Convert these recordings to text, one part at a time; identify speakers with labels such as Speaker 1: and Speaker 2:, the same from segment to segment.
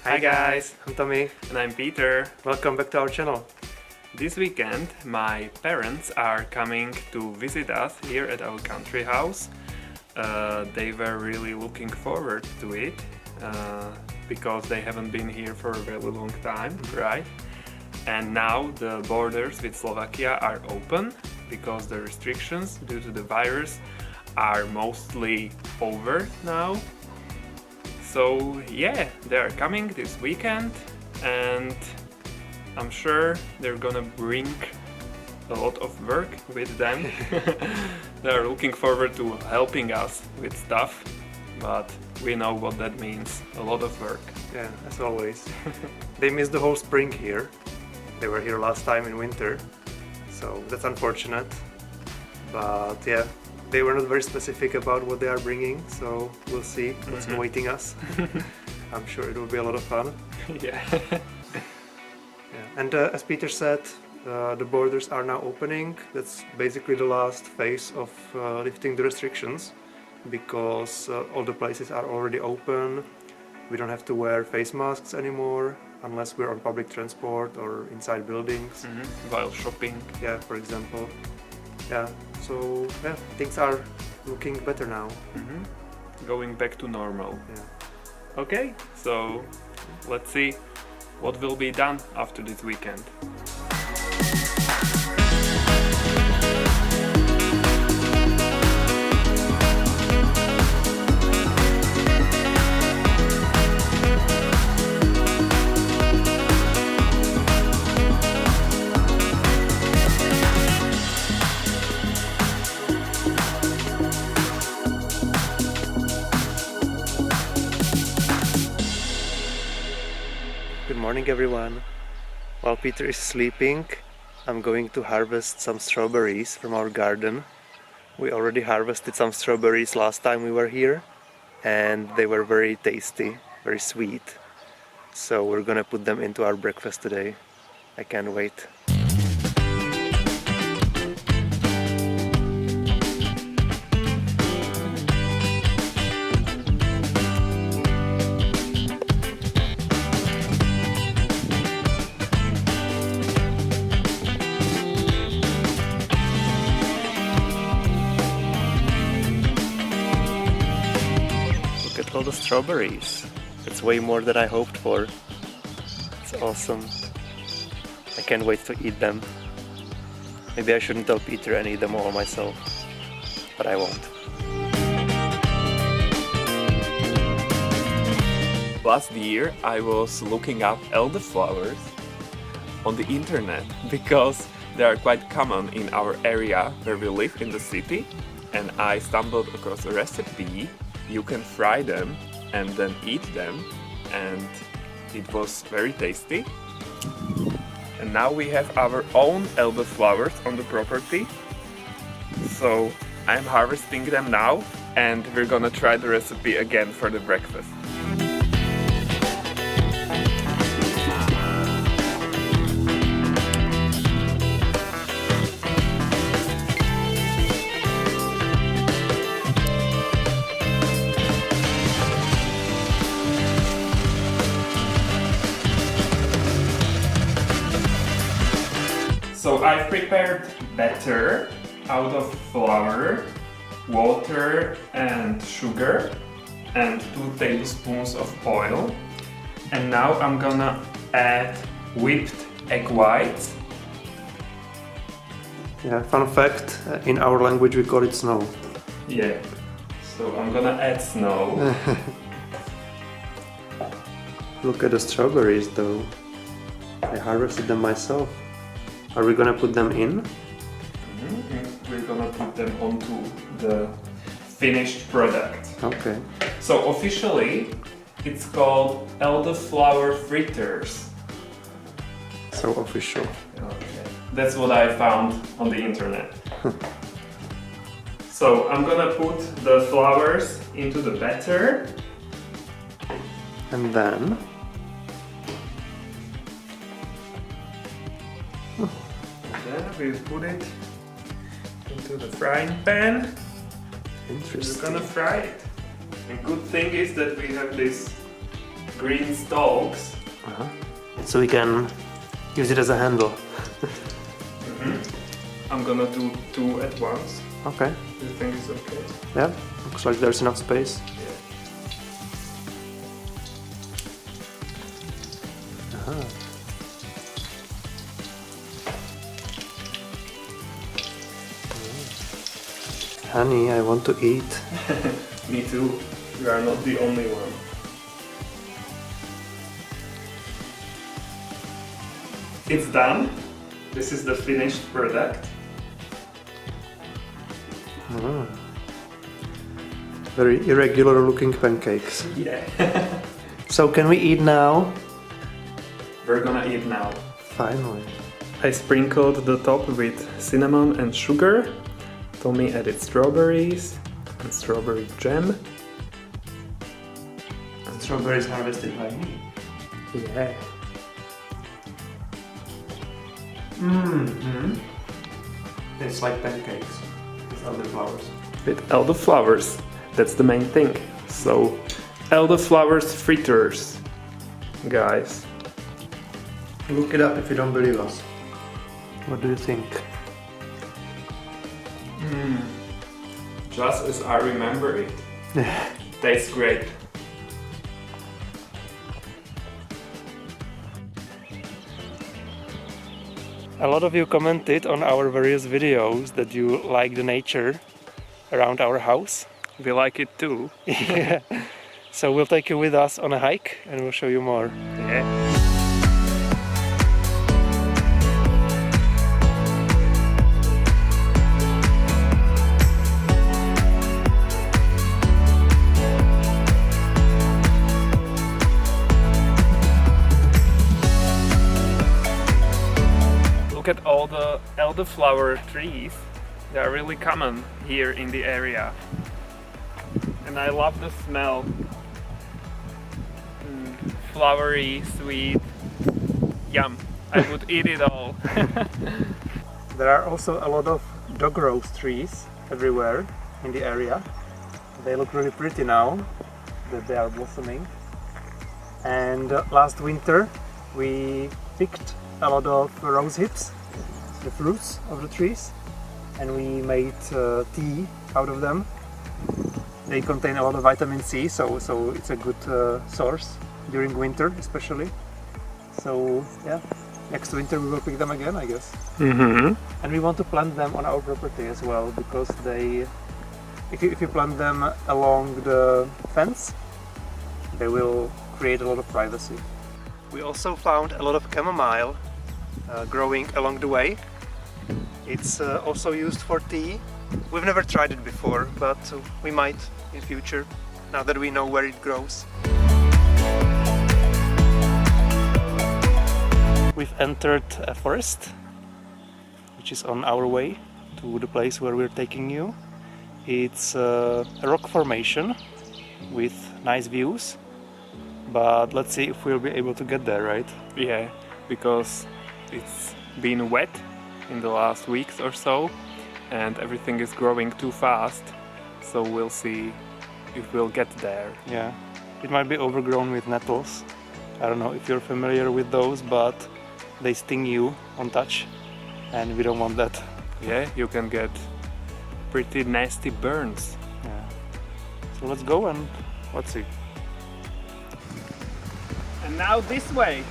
Speaker 1: Hi guys, I'm Tommy.
Speaker 2: And I'm Peter.
Speaker 1: Welcome back to our channel.
Speaker 2: This weekend my parents are coming to visit us here at our country house. They were really looking forward to it because they haven't been here for a very long time, right? And now the borders with Slovakia are open because the restrictions due to the virus are mostly over now. So yeah, they are coming this weekend and I'm sure they're gonna bring a lot of work with them. They are looking forward to helping us with stuff, but we know what that means, a lot of work.
Speaker 1: Yeah, as always. They missed the whole spring here. They were here last time in winter, so that's unfortunate. But yeah, they were not very specific about what they are bringing, so we'll see what's awaiting us. I'm sure it will be a lot of fun.
Speaker 2: Yeah.
Speaker 1: Yeah. And as Peter said, the borders are now opening. That's basically the last phase of lifting the restrictions because all the places are already open. We don't have to wear face masks anymore unless we're on public transport or inside buildings.
Speaker 2: While shopping.
Speaker 1: Yeah, for example. Yeah, so yeah, things are looking better now.
Speaker 2: Going back to normal.
Speaker 1: Yeah.
Speaker 2: Okay, so let's see what will be done after this weekend.
Speaker 1: Good morning everyone. While Peter is sleeping, I'm going to harvest some strawberries from our garden. We already harvested some strawberries last time we were here and they were very tasty, very sweet. So we're gonna put them into our breakfast today. I can't wait. Look at all the strawberries. It's way more than I hoped for. It's awesome. I can't wait to eat them. Maybe I shouldn't tell Peter and eat them all myself, but I won't.
Speaker 2: Last year I was looking up elderflowers on the internet because they are quite common in our area where we live in the city, and I stumbled across a recipe. You can fry them and then eat them, and it was very tasty. And now we have our own elderflowers on the property, so I'm harvesting them now and we're gonna try the recipe again for the breakfast. So I've prepared batter out of flour, water and sugar and 2 tablespoons of oil. And now I'm gonna add whipped egg whites.
Speaker 1: Yeah, fun fact, in our language we call it snow.
Speaker 2: Yeah, so I'm gonna add snow.
Speaker 1: Look at the strawberries though. I harvested them myself. Are we gonna put them in?
Speaker 2: We're gonna put them onto the finished product.
Speaker 1: Okay.
Speaker 2: So officially it's called elderflower fritters.
Speaker 1: So official.
Speaker 2: Okay. That's what I found on the internet. So I'm gonna put the flowers into the batter.
Speaker 1: And then
Speaker 2: we put it into the frying pan.
Speaker 1: interesting.
Speaker 2: We're gonna fry it. And good thing is that we have this green stalks.
Speaker 1: So we can use it as a handle.
Speaker 2: I'm gonna do 2 at once.
Speaker 1: Okay.
Speaker 2: Do you think it's okay?
Speaker 1: Yeah, looks like there's enough space.
Speaker 2: Yeah.
Speaker 1: Honey, I want to eat.
Speaker 2: Me too. You are not the only one. It's done. This is the finished product.
Speaker 1: Very irregular looking pancakes.
Speaker 2: Yeah.
Speaker 1: So can we eat now?
Speaker 2: We're gonna eat now.
Speaker 1: Finally.
Speaker 2: I sprinkled the top with cinnamon and sugar. Tommy added strawberries and strawberry jam.
Speaker 1: Strawberries harvested by me.
Speaker 2: Yeah.
Speaker 1: It's like pancakes with elderflowers.
Speaker 2: With elderflowers. That's the main thing. So, elderflowers fritters, guys.
Speaker 1: Look it up if you don't believe us. What do you think?
Speaker 2: Just as I remember it. Tastes great.
Speaker 1: A lot of you commented on our various videos that you like the nature around our house.
Speaker 2: We like it too.
Speaker 1: Yeah. So we'll take you with us on a hike and we'll show you more.
Speaker 2: Yeah. Look at all the elderflower trees. They are really common here in the area. And I love the smell. Flowery, sweet, yum. I would eat it all.
Speaker 1: There are also a lot of dog rose trees everywhere in the area. They look really pretty now that they are blossoming. And last winter we picked a lot of rose hips, the fruits of the trees, and we made tea out of them. They contain a lot of vitamin C, so it's a good source during winter especially. So yeah, next winter we will pick them again, I guess. And we want to plant them on our property as well, because they, if you plant them along the fence, they will create a lot of privacy. We also found a lot of chamomile growing along the way. It's also used for tea. We've never tried it before, but we might in future, now that we know where it grows. We've entered a forest, which is on our way to the place where we're taking you. It's a rock formation with nice views, but let's see if we'll be able to get there, right?
Speaker 2: Yeah, because it's been wet in the last weeks or so and everything is growing too fast, so we'll see if we'll get there.
Speaker 1: Yeah, it might be overgrown with nettles. I don't know if you're familiar with those, but they sting you on touch and we don't want that.
Speaker 2: Yeah, you can get pretty nasty burns.
Speaker 1: Yeah. So let's go and let's see.
Speaker 2: And now this way.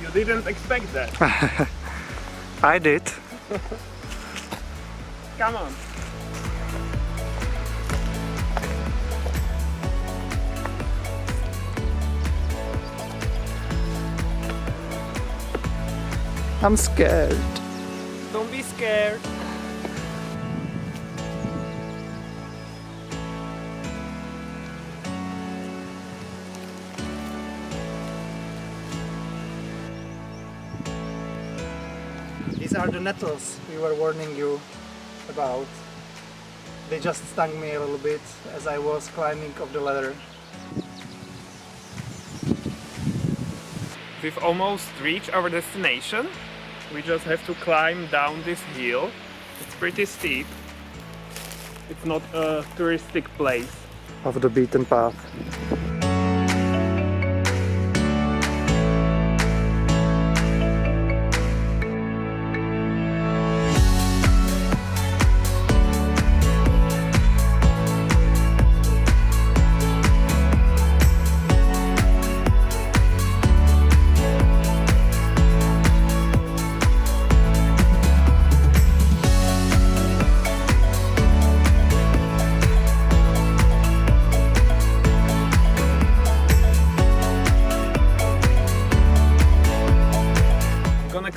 Speaker 2: You didn't expect that.
Speaker 1: I did.
Speaker 2: Come on.
Speaker 1: I'm scared.
Speaker 2: Don't be scared.
Speaker 1: These are the nettles we were warning you about. They just stung me a little bit as I was climbing up the ladder.
Speaker 2: We've almost reached our destination. We just have to climb down this hill. It's pretty steep. It's not a touristic place.
Speaker 1: Off the beaten path.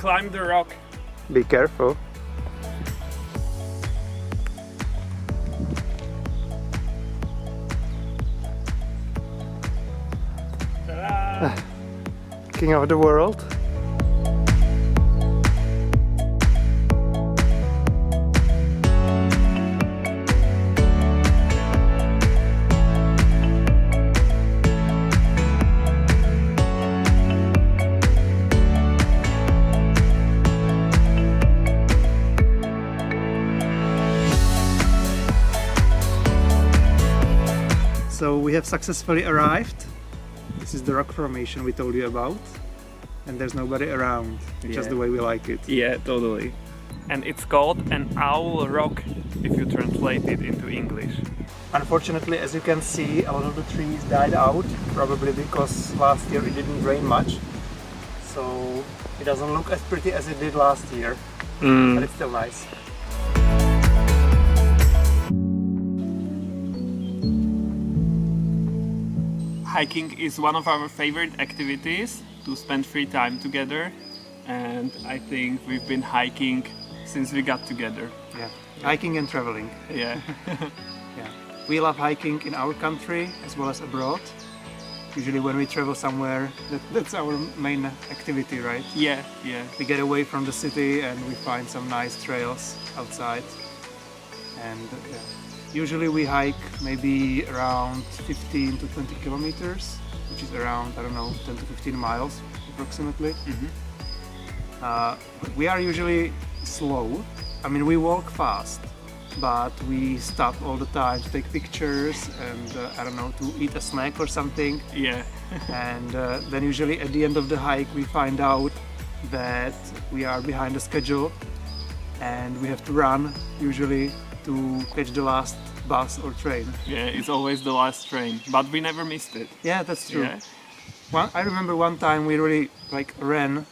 Speaker 2: climb the rock.
Speaker 1: Be careful.
Speaker 2: Ta-da!
Speaker 1: King of the world. So we have successfully arrived. This is the rock formation we told you about, and there's nobody around, just the way we like it.
Speaker 2: Yeah, totally. And it's called an owl rock if you translate it into English.
Speaker 1: Unfortunately, as you can see, a lot of the trees died out, probably because last year it didn't rain much. So it doesn't look as pretty as it did last year, but it's still nice.
Speaker 2: Hiking is one of our favorite activities to spend free time together, and I think we've been hiking since we got together.
Speaker 1: Yeah, hiking and traveling.
Speaker 2: Yeah.
Speaker 1: Yeah, we love hiking in our country as well as abroad. Usually when we travel somewhere, that's our main activity, right?
Speaker 2: Yeah, yeah.
Speaker 1: We get away from the city and we find some nice trails outside. And usually we hike maybe around 15 to 20 kilometers, which is around, I don't know, 10 to 15 miles approximately. We are usually slow. I mean, we walk fast, but we stop all the time to take pictures and, I don't know, to eat a snack or something.
Speaker 2: Yeah.
Speaker 1: And then usually at the end of the hike we find out that we are behind the schedule and we have to run usually to catch the last bus or train.
Speaker 2: Yeah, it's always the last train, but we never missed it.
Speaker 1: Yeah, that's true.
Speaker 2: Yeah.
Speaker 1: I remember one time we really ran,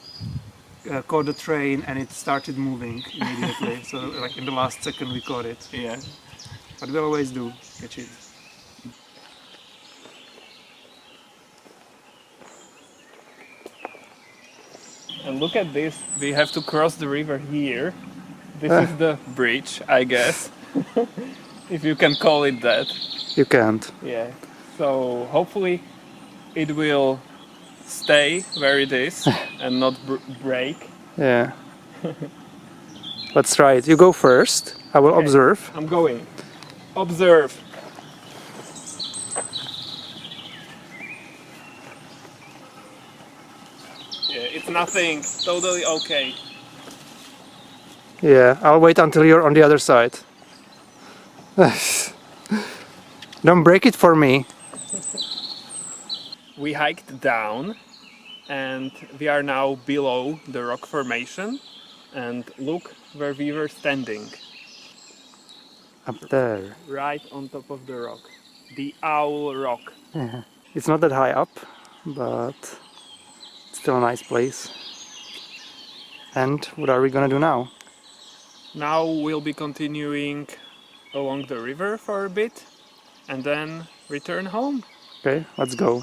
Speaker 1: caught the train and it started moving immediately. So like in the last second we caught it.
Speaker 2: Yeah.
Speaker 1: But we always do catch it.
Speaker 2: And look at this, we have to cross the river here. This is the bridge, I guess. If you can call it that.
Speaker 1: You can't.
Speaker 2: Yeah. So hopefully it will stay where it is and not break.
Speaker 1: Yeah. Let's try it. You go first. I will observe.
Speaker 2: I'm going. Observe. Yeah, it's nothing. Totally okay.
Speaker 1: Yeah, I'll wait until you're on the other side. Don't break it for me.
Speaker 2: We hiked down and we are now below the rock formation, and look where we were standing.
Speaker 1: Up there.
Speaker 2: Right on top of the rock. The Owl Rock.
Speaker 1: Yeah. It's not that high up, but it's still a nice place. And what are we gonna do now?
Speaker 2: Now we'll be continuing along the river for a bit and then return home.
Speaker 1: Okay, let's go.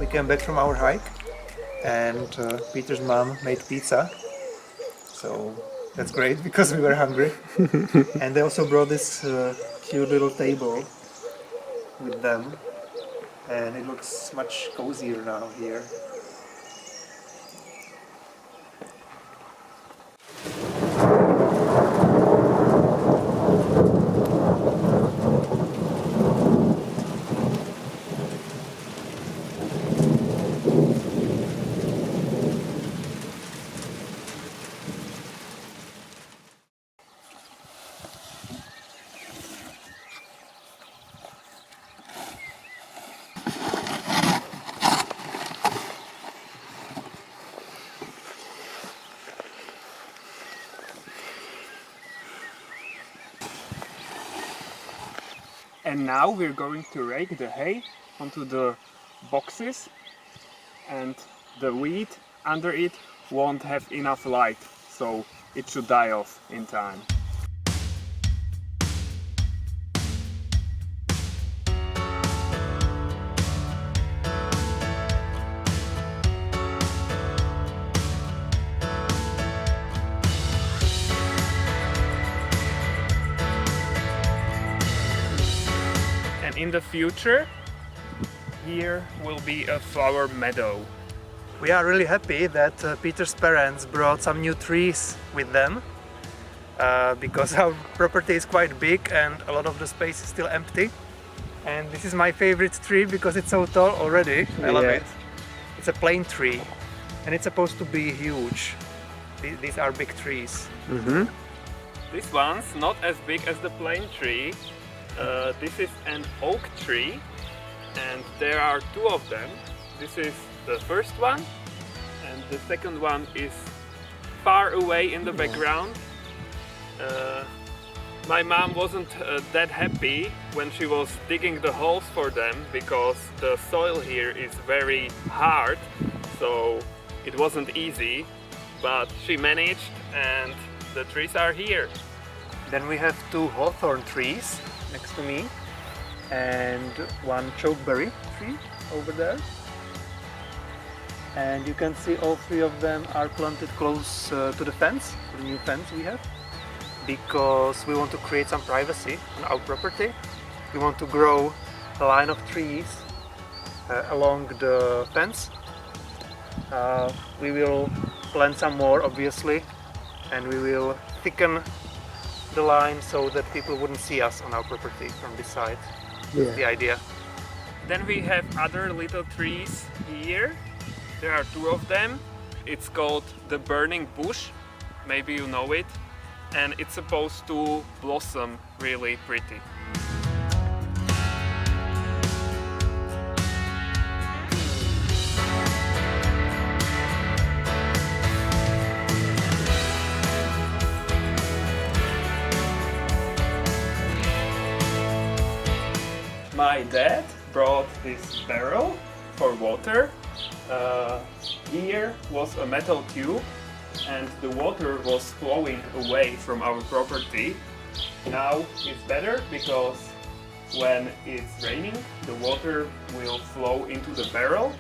Speaker 1: came back from our hike and Peter's mom made pizza. So that's great because we were hungry. And they also brought this cute little table with them. And it looks much cozier now here.
Speaker 2: And now we're going to rake the hay onto the boxes, and the wheat under it won't have enough light, so it should die off in time. And in the future, here will be a flower meadow.
Speaker 1: We are really happy that Peter's parents brought some new trees with them because our property is quite big and a lot of the space is still empty. And this is my favorite tree because it's so tall already. I love it. It's a plane tree and it's supposed to be huge. These are big trees.
Speaker 2: This one's not as big as the plane tree. This is an oak tree, and there are two of them. This is the first one, and the second one is far away in the background. My mom wasn't that happy when she was digging the holes for them because the soil here is very hard, so it wasn't easy, but she managed and the trees are here.
Speaker 1: Then we have two hawthorn trees next to me and one chokeberry tree over there. And you can see all three of them are planted close to the fence, the new fence we have, because we want to create some privacy on our property. We want to grow a line of trees along the fence. We will plant some more obviously, and we will thicken the line so that people wouldn't see us on our property from this side. That's the idea.
Speaker 2: Then we have other little trees here. There are two of them. It's called the burning bush, maybe you know it, and it's supposed to blossom really pretty. My dad brought this barrel for water. Here was a metal tube and the water was flowing away from our property. Now it's better because when it's raining, the water will flow into the barrel,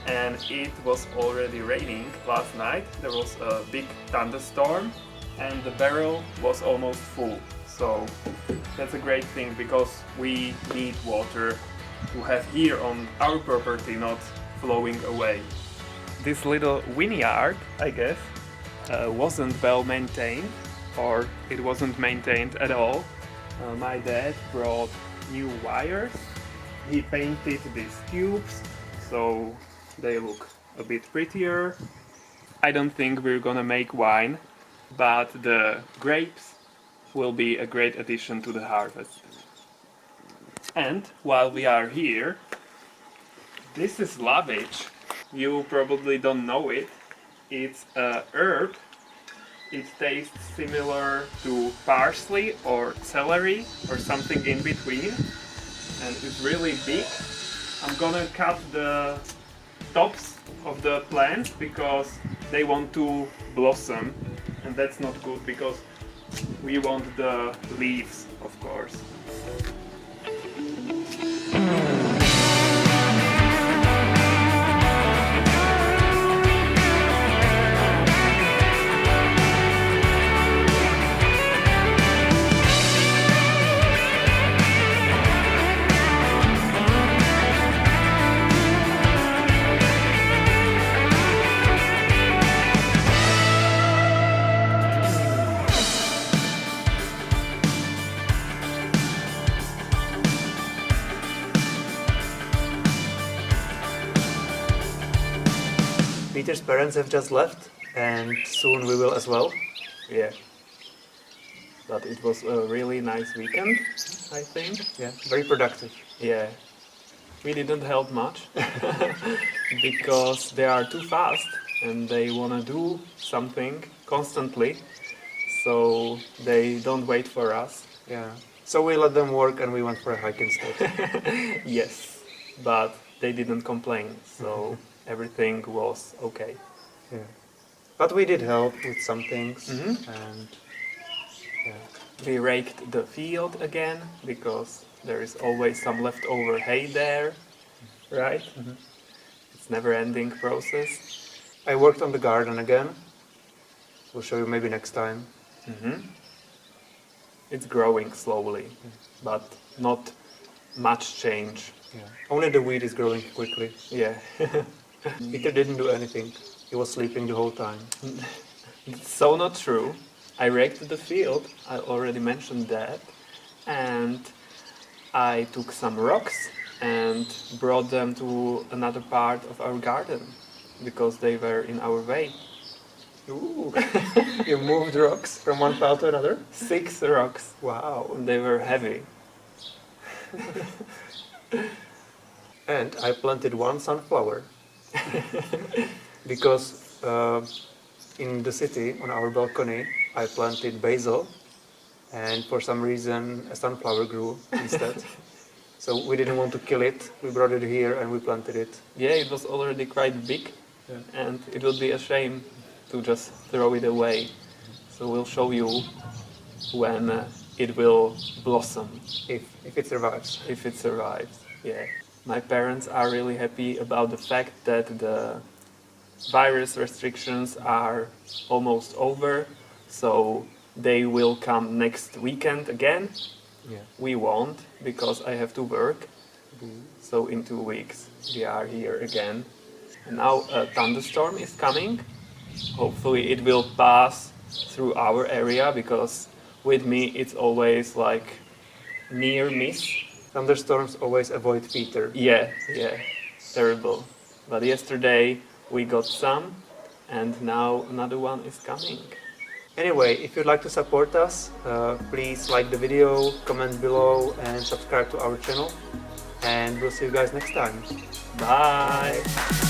Speaker 2: and it was already raining last night. There was a big thunderstorm and the barrel was almost full. So that's a great thing because we need water to have here on our property, not flowing away. This little vineyard, I guess, wasn't well maintained, or it wasn't maintained at all. My dad brought new wires. He painted these tubes so they look a bit prettier. I don't think we're gonna make wine, but the grapes will be a great addition to the harvest. And while we are here, this is labbage. You probably don't know it. It's a herb. It tastes similar to parsley or celery or something in between, and it's really big. I'm gonna cut the tops of the plants because they want to blossom, and that's not good because we want the leaves, of course.
Speaker 1: Peter's parents have just left, and soon we will as well.
Speaker 2: Yeah. But it was a really nice weekend, I think.
Speaker 1: Yeah, very productive.
Speaker 2: Yeah. We didn't help much because they are too fast and they want to do something constantly, so they don't wait for us.
Speaker 1: Yeah. So we let them work and we went for a hike instead.
Speaker 2: Yes, but they didn't complain, so everything was okay.
Speaker 1: Yeah. But we did help with some things,
Speaker 2: Mhm.
Speaker 1: and yeah.
Speaker 2: We raked the field again because there is always some leftover hay there, right? It's never-ending process.
Speaker 1: I worked on the garden again. We'll show you maybe next time.
Speaker 2: It's growing slowly, but not much change.
Speaker 1: Yeah. Only the weed is growing quickly.
Speaker 2: Yeah.
Speaker 1: Peter didn't do anything. He was sleeping the whole time.
Speaker 2: It's so not true. I raked the field, I already mentioned that, and I took some rocks and brought them to another part of our garden because they were in our way.
Speaker 1: Ooh. You moved rocks from one pile to another?
Speaker 2: 6 rocks.
Speaker 1: Wow.
Speaker 2: They were heavy.
Speaker 1: And I planted one sunflower. Because in the city, on our balcony, I planted basil, and for some reason a sunflower grew instead. So we didn't want to kill it. We brought it here and we planted it.
Speaker 2: Yeah, it was already quite big,
Speaker 1: Yeah.
Speaker 2: and it would be a shame to just throw it away. So we'll show you when it will blossom,
Speaker 1: If it survives.
Speaker 2: if it survives. Yeah. My parents are really happy about the fact that the virus restrictions are almost over, so they will come next weekend again.
Speaker 1: Yeah.
Speaker 2: We won't, because I have to work. So in 2 weeks we are here again. And now a thunderstorm is coming. Hopefully it will pass through our area, because with me it's always like near miss.
Speaker 1: Thunderstorms always avoid Peter.
Speaker 2: Yeah, terrible. But yesterday we got some, and now another one is coming.
Speaker 1: Anyway, if you'd like to support us, please like the video, comment below, and subscribe to our channel. And we'll see you guys next time.
Speaker 2: Bye!